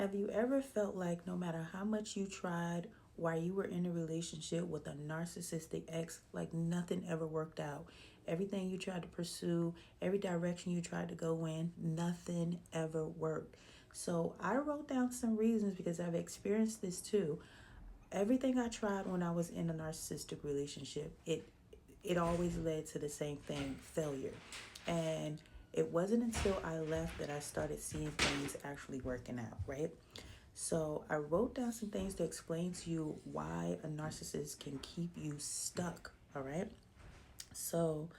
Have you ever felt like no matter how much you tried while you were in a relationship with a narcissistic ex, like nothing ever worked out? Everything you tried to pursue, every direction you tried to go in, nothing ever worked. So I wrote down some reasons because I've experienced this too. Everything I tried when I was in a narcissistic relationship, it always led to the same thing, failure. And it wasn't until I left that I started seeing things actually working out, right? So I wrote down some things to explain to you why a narcissist can keep you stuck, all right? So,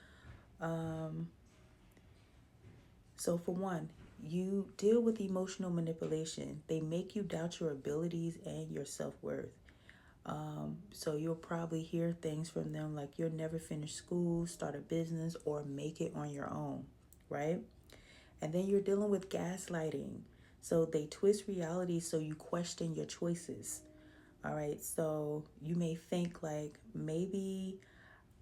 um, so for one, you deal with emotional manipulation. They make you doubt your abilities and your self-worth. So you'll probably hear things from them like you'll never finish school, start a business, or make it on your own, right? And then you're dealing with gaslighting. So they twist reality so you question your choices. All right. So you may think like maybe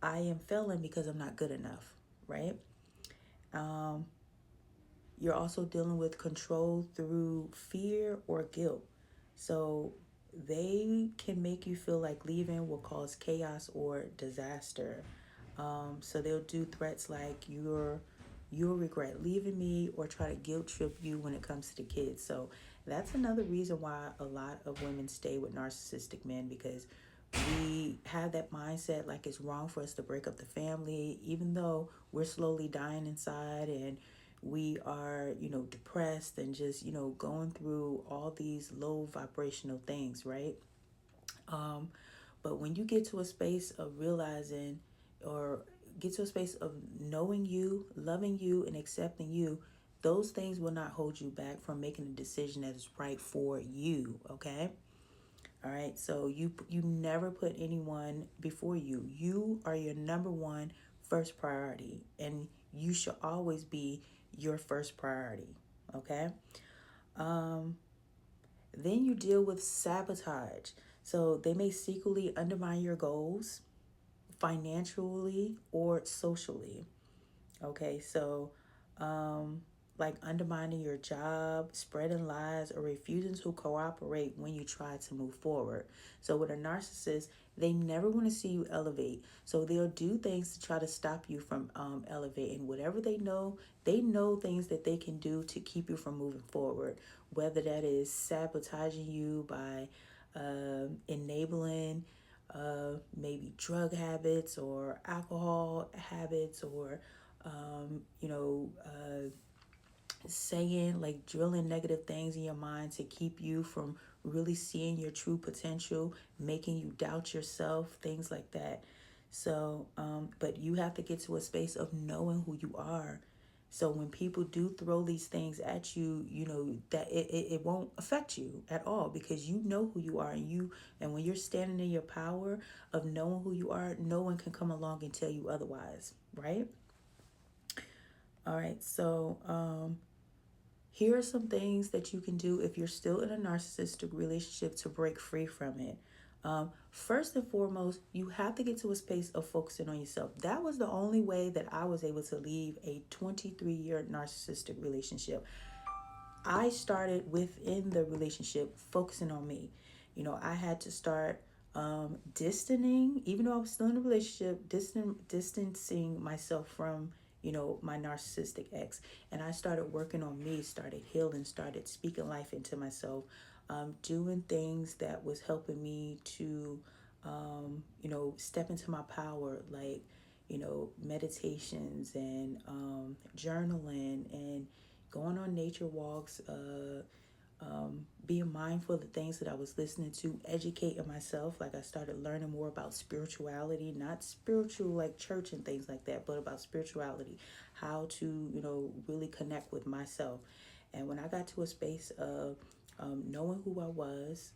I am failing because I'm not good enough, right? Um, you're also dealing with control through fear or guilt. So they can make you feel like leaving will cause chaos or disaster. So they'll do threats like you'll regret leaving me or try to guilt trip you when it comes to the kids. So that's another reason why a lot of women stay with narcissistic men because we have that mindset like it's wrong for us to break up the family, even though we're slowly dying inside and we are, depressed and just, going through all these low vibrational things, right? Um, but when you get to a space of realizing or get to a space of knowing you, loving you, and accepting you, those things will not hold you back from making a decision that is right for you, okay? All right. So you never put anyone before you. You are your number one first priority and you should always be your first priority, okay? Um then you deal with sabotage. So they may secretly undermine your goals financially or socially. Okay, so um, like undermining your job, spreading lies, or refusing to cooperate when you try to move forward. So with a narcissist, they never want to see you elevate. So they'll do things to try to stop you from elevating. Whatever they know things that they can do to keep you from moving forward. Whether that is sabotaging you by enabling maybe drug habits or alcohol habits or saying like drilling negative things in your mind to keep you from really seeing your true potential, making you doubt yourself, things like that. So, but you have to get to a space of knowing who you are. So when people do throw these things at you, you know that it won't affect you at all because you know who you are and when you're standing in your power of knowing who you are, no one can come along and tell you otherwise, right? All right, so here are some things that you can do if you're still in a narcissistic relationship to break free from it. First and foremost, you have to get to a space of focusing on yourself. That was the only way that I was able to leave a 23-year narcissistic relationship. I started within the relationship focusing on me. I had to start distancing, even though I was still in a relationship, distancing myself from, my narcissistic ex. And I started working on me, started healing, started speaking life into myself, doing things that was helping me to, step into my power, like, meditations and journaling and going on nature walks, being mindful of the things that I was listening to, educating myself. Like I started learning more about spirituality, not spiritual like church and things like that, but about spirituality, how to, really connect with myself. And when I got to a space of knowing who I was,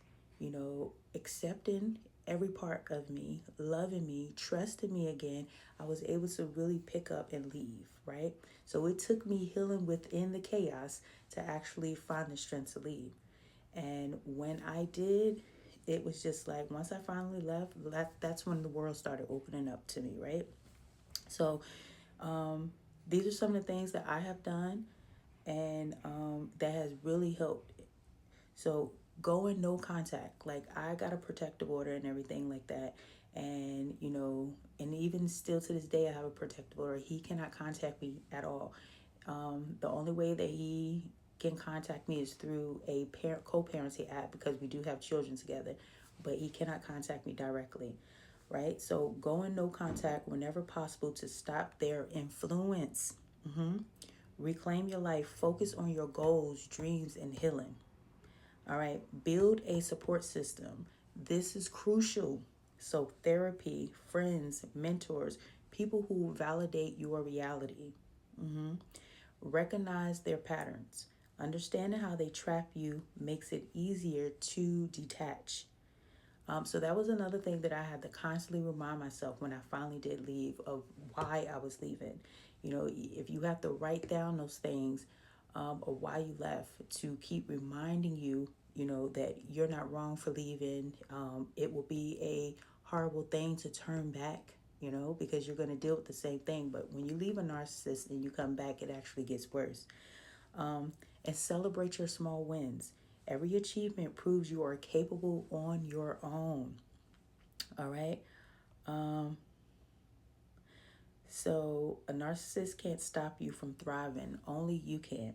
accepting every part of me, loving me, trusting me again, I was able to really pick up and leave, right? So it took me healing within the chaos to actually find the strength to leave. And when I did, it was just like once I finally left, that's when the world started opening up to me, right? So these are some of the things that I have done and that has really helped. So go in no contact. Like, I got a protective order and everything like that. And, and even still to this day, I have a protective order. He cannot contact me at all. The only way that he can contact me is through a co-parenting app, because we do have children together, but he cannot contact me directly, right? So go in no contact whenever possible to stop their influence. Reclaim your life. Focus on your goals, dreams, and healing. All right. Build a support system. This is crucial. So, therapy, friends, mentors, people who validate your reality. Recognize their patterns. Understanding how they trap you makes it easier to detach. So that was another thing that I had to constantly remind myself when I finally did leave, of why I was leaving. If you have to write down those things, or why you left, to keep reminding you, that you're not wrong for leaving. It will be a horrible thing to turn back, because you're going to deal with the same thing. But when you leave a narcissist and you come back, it actually gets worse. And celebrate your small wins. Every achievement proves you are capable on your own. All right. So a narcissist can't stop you from thriving. Only you can.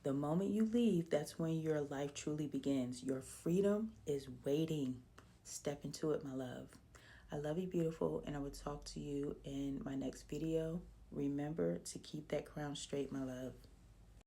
The moment you leave, that's when your life truly begins. Your freedom is waiting. Step into it, my love. I love you, beautiful, and I will talk to you in my next video. Remember to keep that crown straight, my love.